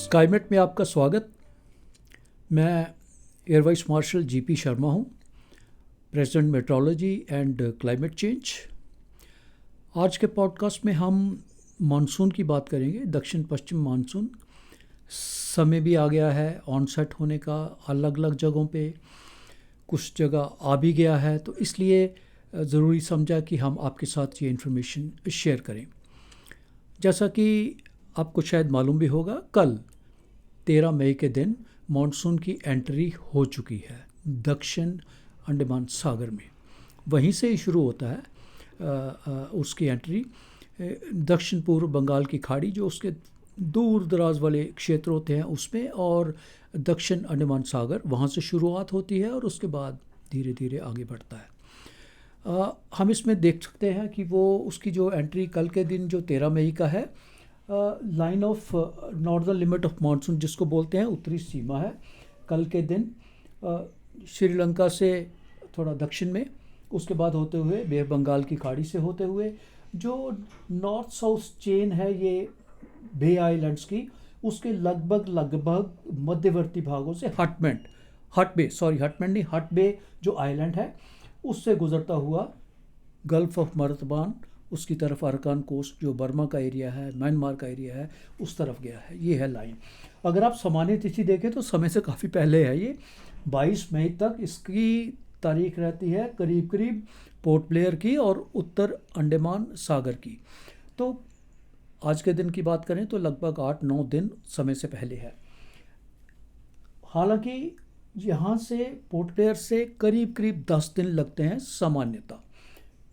स्काईमेट में आपका स्वागत। मैं air vice marshal GP Sharma हूँ, president metrology and climate change. आज के पॉडकास्ट में हम मानसून की बात करेंगे। दक्षिण पश्चिम मानसून समय भी आ गया है ऑनसेट होने का, अलग अलग जगहों पे, कुछ जगह आ भी गया है, तो इसलिए ज़रूरी समझा कि हम आपके साथ ये इन्फॉर्मेशन शेयर करें। जैसा कि आपको शायद मालूम भी होगा, कल 13 मई के दिन मॉनसून की एंट्री हो चुकी है दक्षिण अंडमान सागर में। वहीं से ही शुरू होता है उसकी एंट्री। दक्षिण पूर्व बंगाल की खाड़ी, जो उसके दूर दराज वाले क्षेत्र होते हैं उसमें, और दक्षिण अंडमान सागर, वहाँ से शुरुआत होती है और उसके बाद धीरे धीरे आगे बढ़ता है। हम इसमें देख सकते हैं कि वो उसकी जो एंट्री कल के दिन जो 13 मई का है, line of northern limit of monsoon जिसको बोलते हैं, उत्तरी सीमा है कल के दिन श्रीलंका से थोड़ा दक्षिण में, उसके बाद होते हुए बे बंगाल की खाड़ी से होते हुए जो नॉर्थ साउथ चेन है ये बे आइलैंड्स की, उसके लगभग मध्यवर्ती भागों से हट बे जो आइलैंड है उससे गुजरता हुआ गल्फ ऑफ मर्तबान, उसकी तरफ अरकान कोस्ट जो बर्मा का एरिया है, म्यांमार का एरिया है, उस तरफ गया है। ये है लाइन। अगर आप सामान्य तिथि देखें तो समय से काफ़ी पहले है ये। 22 मई तक इसकी तारीख रहती है करीब करीब पोर्ट ब्लेयर की और उत्तर अंडमान सागर की। तो आज के दिन की बात करें तो लगभग 8-9 दिन समय से पहले है। हालांकि यहाँ से पोर्ट ब्लेयर से करीब करीब 10 दिन लगते हैं सामान्यतः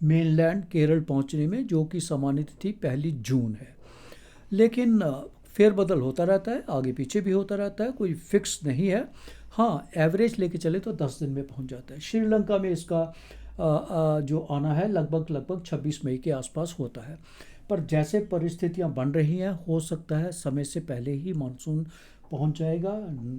मेनलैंड केरल पहुंचने में, जो कि सामान्य तिथि 1 जून है। लेकिन फेरबदल होता रहता है, आगे पीछे भी होता रहता है, कोई फिक्स नहीं है। हाँ, एवरेज लेके चले तो 10 दिन में पहुंच जाता है। श्रीलंका में इसका जो आना है लगभग 26 मई के आसपास होता है। पर जैसे परिस्थितियां बन रही हैं, हो सकता है समय से पहले ही मानसून पहुंच जाएगा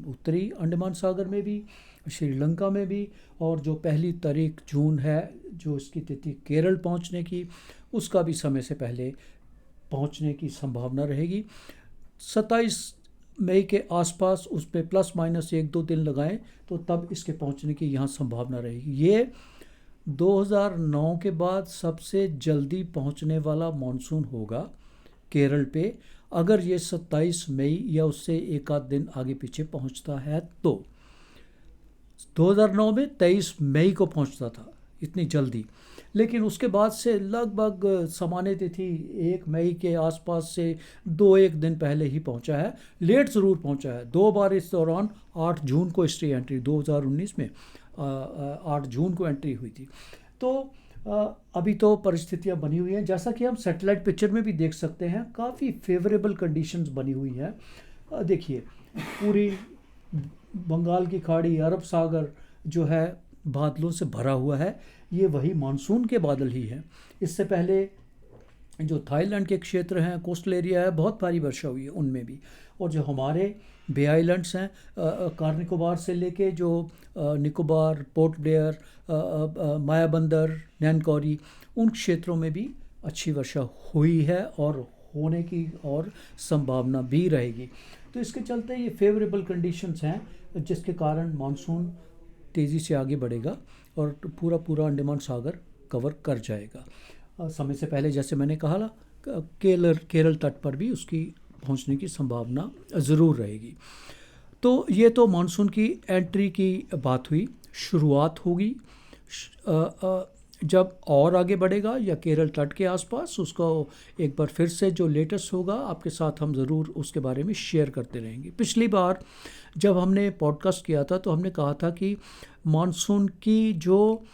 उत्तरी अंडमान सागर में भी, श्रीलंका में भी, और जो 1 जून है जो इसकी तिथि केरल पहुंचने की, उसका भी समय से पहले पहुंचने की संभावना रहेगी। 27 मई के आसपास उस पर प्लस माइनस 1-2 दिन लगाएं तो तब इसके पहुंचने की यहाँ संभावना रहेगी। ये 2009 के बाद सबसे जल्दी पहुंचने वाला मानसून होगा केरल पे, अगर ये 27 मई या उससे एक आध दिन आगे पीछे पहुंचता है तो। 2009 में 23 मई को पहुंचता था, इतनी जल्दी, लेकिन उसके बाद से लगभग सामान्य तिथि 1 मई के आसपास से 2-1 दिन पहले ही पहुंचा है। लेट ज़रूर पहुंचा है 2 बार इस दौरान। 8 जून को इसकी एंट्री 2019 में 8 जून को एंट्री हुई थी। तो अभी तो परिस्थितियां बनी हुई हैं, जैसा कि हम सैटेलाइट पिक्चर में भी देख सकते हैं, काफ़ी फेवरेबल कंडीशंस बनी हुई हैं। देखिए, पूरी बंगाल की खाड़ी, अरब सागर जो है बादलों से भरा हुआ है। ये वही मानसून के बादल ही हैं। इससे पहले जो थाईलैंड के क्षेत्र हैं, कोस्टल एरिया है, बहुत भारी वर्षा हुई है उनमें भी। और जो हमारे बे आइलैंड्स हैं, कार निकोबार से लेके जो निकोबार, पोर्ट ब्लेयर, मायाबंदर, नैनकौरी, उन क्षेत्रों में भी अच्छी वर्षा हुई है और होने की और संभावना भी रहेगी। तो इसके चलते ये फेवरेबल कंडीशंस हैं, जिसके कारण मानसून तेज़ी से आगे बढ़ेगा और पूरा अंडमान सागर कवर कर जाएगा समय से पहले। जैसे मैंने कहा, केरल तट पर भी उसकी पहुंचने की संभावना ज़रूर रहेगी। तो ये तो मानसून की एंट्री की बात हुई, शुरुआत होगी। जब और आगे बढ़ेगा या केरल तट के आसपास, उसका एक बार फिर से जो लेटेस्ट होगा आपके साथ हम ज़रूर उसके बारे में शेयर करते रहेंगे। पिछली बार जब हमने पॉडकास्ट किया था तो हमने कहा था कि मानसून की जो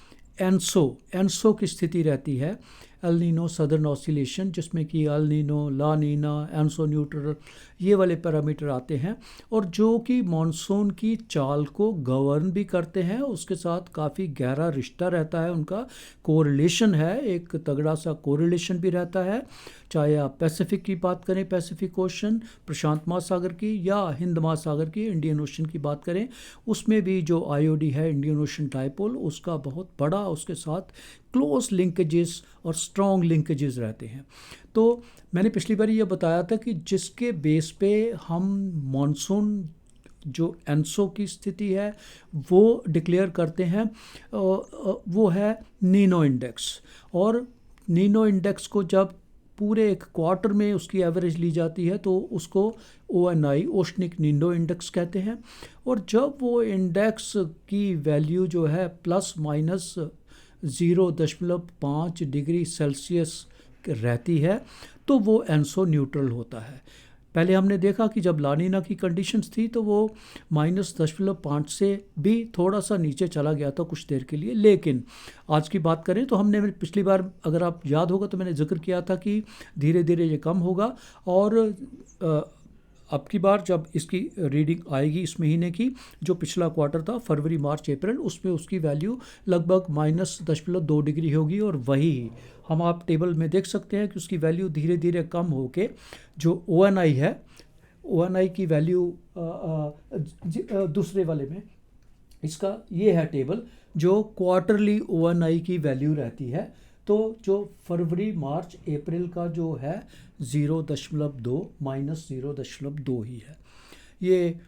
एनसो की स्थिति रहती है, एल नीनो सदर्न ऑसिलेशन, जिसमें कि एल नीनो, ला नीना, एनसो न्यूट्रल, ये वाले पैरामीटर आते हैं, और जो कि मानसून की चाल को गवर्न भी करते हैं। उसके साथ काफ़ी गहरा रिश्ता रहता है, उनका कोरिलेशन है, एक तगड़ा सा कोरिलेशन भी रहता है। चाहे आप पैसिफिक की बात करें, पैसिफिक ओशन, प्रशांत महासागर की, या हिंद महासागर की, इंडियन ओशन की बात करें, उसमें भी जो आईओडी है, इंडियन ओशन डायपोल, उसका बहुत बड़ा उसके साथ क्लोज लिंकेजेस और स्ट्रॉन्ग लिंकेजेस रहते हैं। तो मैंने पिछली बार ये बताया था कि जिसके बेस पे हम मॉनसून जो एनसो की स्थिति है वो डिक्लेयर करते हैं, वो है नीनो इंडेक्स। और नीनो इंडेक्स को जब पूरे एक क्वार्टर में उसकी एवरेज ली जाती है तो उसको ONI ओशनिक नीनो इंडेक्स कहते हैं। और जब वो इंडेक्स की वैल्यू जो है प्लस माइनस 0.5 डिग्री सेल्सियस रहती है तो वो एनसो न्यूट्रल होता है। पहले हमने देखा कि जब लानीना की कंडीशंस थी तो वो -0.5 से भी थोड़ा सा नीचे चला गया था कुछ देर के लिए। लेकिन आज की बात करें तो हमने पिछली बार, अगर आप याद होगा तो मैंने जिक्र किया था कि धीरे धीरे ये कम होगा। और अब की बार जब इसकी रीडिंग आएगी इस महीने की, जो पिछला क्वार्टर था फरवरी मार्च अप्रैल, उसमें उसकी वैल्यू लगभग -0.2 डिग्री होगी। और वही हम आप टेबल में देख सकते हैं कि उसकी वैल्यू धीरे धीरे कम होके जो ONI है, ONI की वैल्यू दूसरे वाले में इसका ये है टेबल जो क्वार्टरली ONI की वैल्यू रहती है। तो जो फरवरी मार्च अप्रैल का जो है 0.2 -0.2 ही है। ये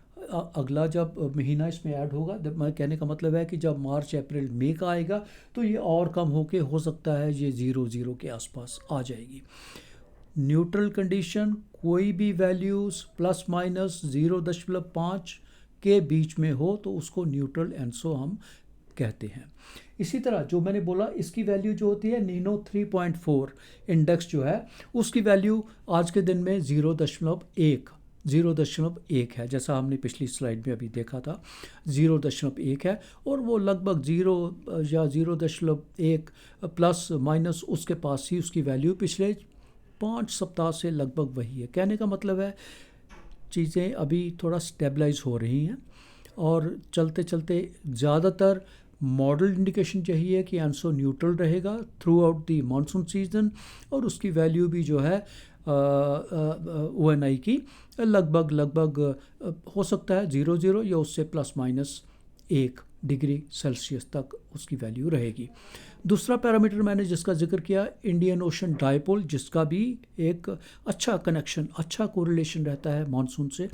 अगला जब महीना इसमें ऐड होगा, मैं कहने का मतलब है कि जब मार्च अप्रैल मई का आएगा तो ये और कम होके हो सकता है ये 0 के आसपास आ जाएगी। न्यूट्रल कंडीशन कोई भी वैल्यूज़ प्लस माइनस 0.5 के बीच में हो तो उसको न्यूट्रल एनसो हम कहते हैं। इसी तरह जो मैंने बोला इसकी वैल्यू जो होती है नीनो 3.4 इंडेक्स जो है उसकी वैल्यू आज के दिन में 0.1 है, जैसा हमने पिछली स्लाइड में अभी देखा था 0.1 है। और वो लगभग 0 या 0.1 प्लस माइनस उसके पास ही उसकी वैल्यू पिछले 5 सप्ताह से लगभग वही है। कहने का मतलब है चीज़ें अभी थोड़ा स्टेबलाइज हो रही हैं और चलते चलते ज़्यादातर मॉडल इंडिकेशन यही है कि एनसो न्यूट्रल रहेगा through out the monsoon season. और उसकी वैल्यू भी जो है ONI की लगभग हो सकता है 0 या उससे प्लस माइनस 1 डिग्री सेल्सियस तक उसकी वैल्यू रहेगी। दूसरा पैरामीटर मैंने जिसका जिक्र किया इंडियन ओशन डायपोल, जिसका भी एक अच्छा कनेक्शन, अच्छा कोरिलेशन रहता है मानसून से।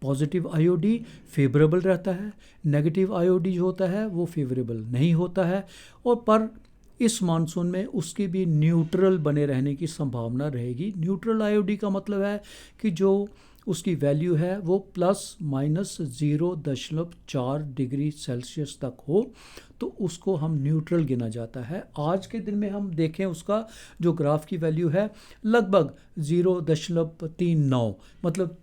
पॉजिटिव आईओडी फेवरेबल रहता है, नेगेटिव आईओडी जो होता है वो फेवरेबल नहीं होता है। और पर इस मानसून में उसकी भी न्यूट्रल बने रहने की संभावना रहेगी। न्यूट्रल आईओडी का मतलब है कि जो उसकी वैल्यू है वो प्लस माइनस 0.4 डिग्री सेल्सियस तक हो तो उसको हम न्यूट्रल गिना जाता है। आज के दिन में हम देखें उसका जो ग्राफ की वैल्यू है लगभग 0.39, मतलब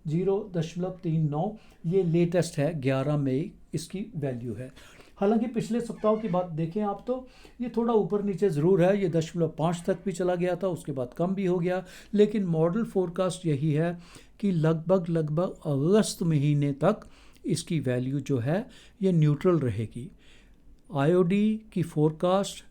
0.39 ये लेटेस्ट है, 11 मई इसकी वैल्यू है। हालांकि पिछले सप्ताह की बात देखें आप तो ये थोड़ा ऊपर नीचे ज़रूर है, ये 0.5 तक भी चला गया था, उसके बाद कम भी हो गया। लेकिन मॉडल फोरकास्ट यही है कि लगभग अगस्त महीने तक इसकी वैल्यू जो है ये न्यूट्रल रहेगी। आईओडी की फोरकास्ट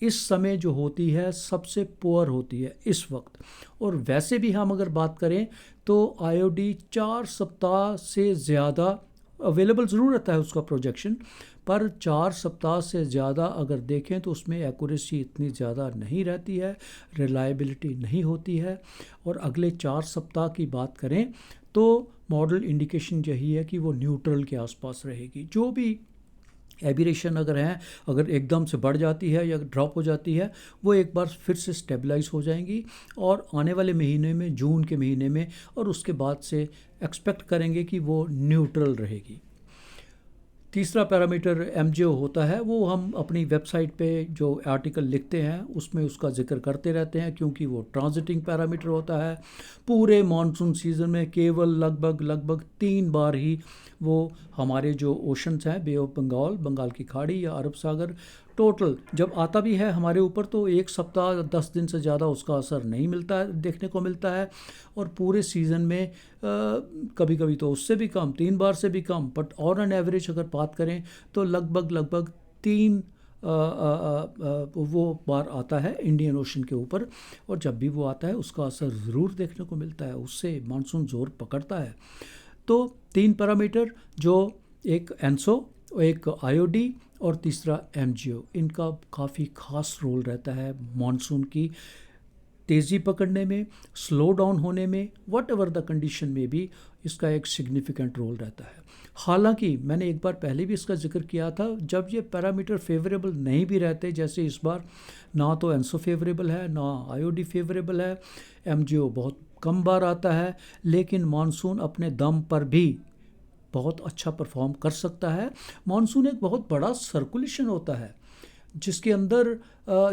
इस समय जो होती है सबसे पुअर होती है इस वक्त। और वैसे भी हम अगर बात करें तो आईओडी 4 सप्ताह से ज़्यादा अवेलेबल ज़रूर रहता है उसका प्रोजेक्शन, पर 4 सप्ताह से ज़्यादा अगर देखें तो उसमें एक्यूरेसी इतनी ज़्यादा नहीं रहती है, रिलायबिलिटी नहीं होती है। और अगले 4 सप्ताह की बात करें तो मॉडल इंडिकेशन यही है कि वो न्यूट्रल के आसपास रहेगी। जो भी एबिरेशन अगर है, अगर एकदम से बढ़ जाती है या ड्रॉप हो जाती है, वो एक बार फिर से स्टेबलाइज हो जाएंगी और आने वाले महीने में, जून के महीने में और उसके बाद से एक्सपेक्ट करेंगे कि वो न्यूट्रल रहेगी। तीसरा पैरामीटर MJO होता है, वो हम अपनी वेबसाइट पे जो आर्टिकल लिखते हैं उसमें उसका जिक्र करते रहते हैं क्योंकि वो ट्रांजिटिंग पैरामीटर होता है। पूरे मानसून सीज़न में केवल लगभग 3 बार ही वो हमारे जो ओशंस हैं, बे ऑफ बंगाल, बंगाल की खाड़ी या अरब सागर, टोटल जब आता भी है हमारे ऊपर तो 1 सप्ताह 10 दिन से ज़्यादा उसका असर नहीं मिलता है, देखने को मिलता है। और पूरे सीज़न में कभी कभी तो उससे भी कम, 3 बार से भी कम, बट ऑन एन एवरेज अगर बात करें तो लगभग 3 वो बार आता है इंडियन ओशन के ऊपर। और जब भी वो आता है उसका असर ज़रूर देखने को मिलता है, उससे मानसून ज़ोर पकड़ता है। तो 3 पैरामीटर, जो एक एनसो, एक आईओडी और तीसरा MGO। इनका काफ़ी ख़ास रोल रहता है मानसून की तेज़ी पकड़ने में, स्लो डाउन होने में, वट एवर द कंडीशन में भी इसका एक सिग्निफिकेंट रोल रहता है। हालांकि मैंने एक बार पहले भी इसका जिक्र किया था, जब ये पैरामीटर फेवरेबल नहीं भी रहते, जैसे इस बार ना तो एंसो फेवरेबल है ना IOD फेवरेबल है, MGO बहुत कम बार आता है, लेकिन मानसून अपने दम पर भी बहुत अच्छा परफॉर्म कर सकता है। मानसून एक बहुत बड़ा सर्कुलेशन होता है जिसके अंदर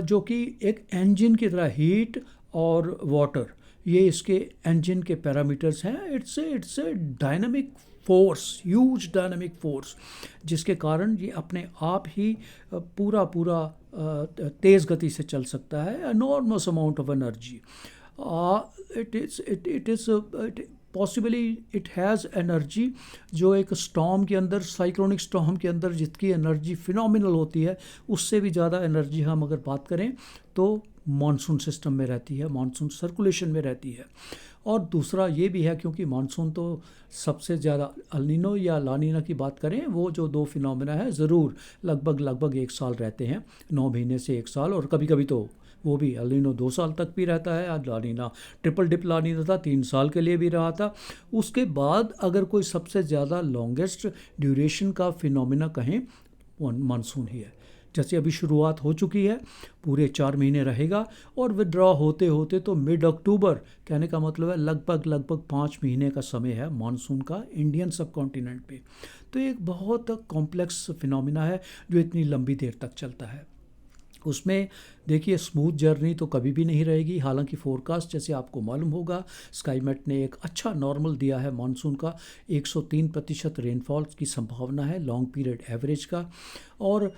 जो कि एक इंजन की तरह हीट और वाटर, ये इसके इंजन के पैरामीटर्स हैं। It's a dynamic force, huge dynamic force, जिसके कारण ये अपने आप ही पूरा तेज़ गति से चल सकता है। Enormous amount of energy, it is possibly it has energy जो एक स्टॉर्म के अंदर, साइक्लोनिक स्टॉर्म के अंदर जितनी एनर्जी फिनोमिनल होती है, उससे भी ज़्यादा एनर्जी हम अगर बात करें तो मानसून सिस्टम में रहती है, मानसून सर्कुलेशन में रहती है। और दूसरा ये भी है, क्योंकि मानसून तो सबसे ज़्यादा एल नीनो या ला नीना की बात करें, वो जो दो फिनोमेना है ज़रूर लगभग 1 साल रहते हैं, 9 महीने से 1 साल, और कभी कभी तो वो भी एल नीनो 2 साल तक भी रहता है। ला नीना ट्रिपल डिप ला नीना था, 3 साल के लिए भी रहा था। उसके बाद अगर कोई सबसे ज़्यादा लॉन्गेस्ट ड्यूरेशन का फिनोमेना कहें, मानसून ही है। जैसे अभी शुरुआत हो चुकी है, पूरे 4 महीने रहेगा, और विड्रॉ होते होते तो मिड अक्टूबर, कहने का मतलब है लगभग 5 महीने का समय है मानसून का इंडियन सब कॉन्टिनेंट पे। तो एक बहुत कॉम्प्लेक्स फिनोमिना है जो इतनी लंबी देर तक चलता है। उसमें देखिए स्मूथ जर्नी तो कभी भी नहीं रहेगी। हालांकि फोरकास्ट जैसे आपको मालूम होगा, स्काईमेट ने एक अच्छा नॉर्मल दिया है मानसून का, 103% रेनफॉल की संभावना है लॉन्ग पीरियड एवरेज का, और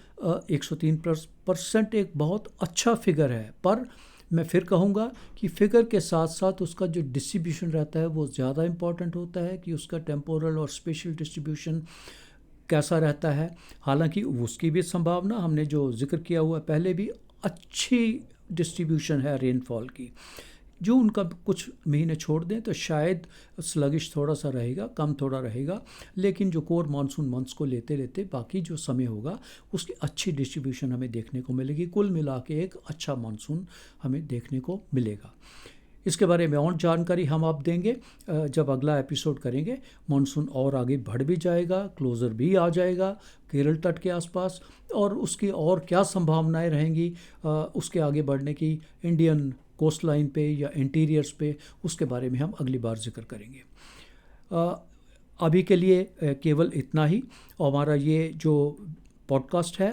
103% एक बहुत अच्छा फिगर है। पर मैं फिर कहूँगा कि फिगर के साथ साथ उसका जो डिस्ट्रीब्यूशन रहता है वो ज़्यादा इम्पॉर्टेंट होता है, कि उसका टेम्पोरल और स्पेशल डिस्ट्रीब्यूशन कैसा रहता है। हालांकि उसकी भी संभावना, हमने जो जिक्र किया हुआ पहले भी, अच्छी डिस्ट्रीब्यूशन है रेनफॉल की। जो उनका कुछ महीने छोड़ दें तो शायद स्लगिश थोड़ा सा रहेगा, कम थोड़ा रहेगा, लेकिन जो कोर मानसून मंथ्स को लेते लेते बाकी जो समय होगा उसकी अच्छी डिस्ट्रीब्यूशन हमें देखने को मिलेगी। कुल मिला के एक अच्छा मानसून हमें देखने को मिलेगा। इसके बारे में और जानकारी हम आप देंगे जब अगला एपिसोड करेंगे। मानसून और आगे बढ़ भी जाएगा, क्लोज़र भी आ जाएगा केरल तट के आसपास, और उसकी और क्या संभावनाएं रहेंगी उसके आगे बढ़ने की इंडियन कोस्ट लाइन पे या इंटीरियर्स पे, उसके बारे में हम अगली बार जिक्र करेंगे। अभी के लिए केवल इतना ही। और हमारा ये जो पॉडकास्ट है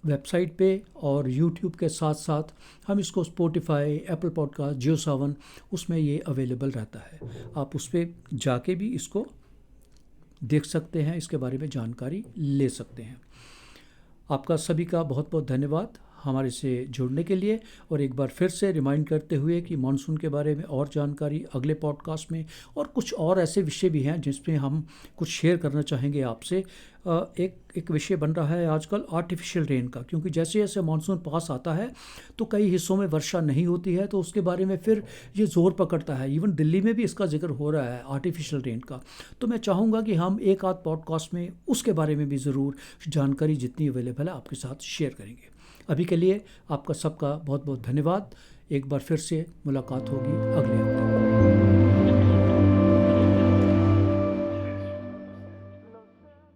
वेबसाइट पे और यूट्यूब के साथ साथ हम इसको स्पॉटिफाई, एप्पल पॉडकास्ट, जियो सावन, उसमें ये अवेलेबल रहता है। आप उस पर जाके भी इसको देख सकते हैं, इसके बारे में जानकारी ले सकते हैं। आपका सभी का बहुत बहुत धन्यवाद हमारे से जुड़ने के लिए, और एक बार फिर से रिमाइंड करते हुए कि मानसून के बारे में और जानकारी अगले पॉडकास्ट में, और कुछ और ऐसे विषय भी हैं जिसमें हम कुछ शेयर करना चाहेंगे आपसे। एक विषय बन रहा है आजकल आर्टिफिशियल रेन का, क्योंकि जैसे जैसे मानसून पास आता है तो कई हिस्सों में वर्षा नहीं होती है, तो उसके बारे में फिर ये ज़ोर पकड़ता है। इवन दिल्ली में भी इसका जिक्र हो रहा है आर्टिफिशियल रेन का। तो मैं चाहूँगा कि हम एक आध पॉडकास्ट में उसके बारे में भी ज़रूर जानकारी जितनी अवेलेबल है आपके साथ शेयर करेंगे। अभी के लिए आपका सबका बहुत बहुत धन्यवाद। एक बार फिर से मुलाकात होगी अगले हफ्ते।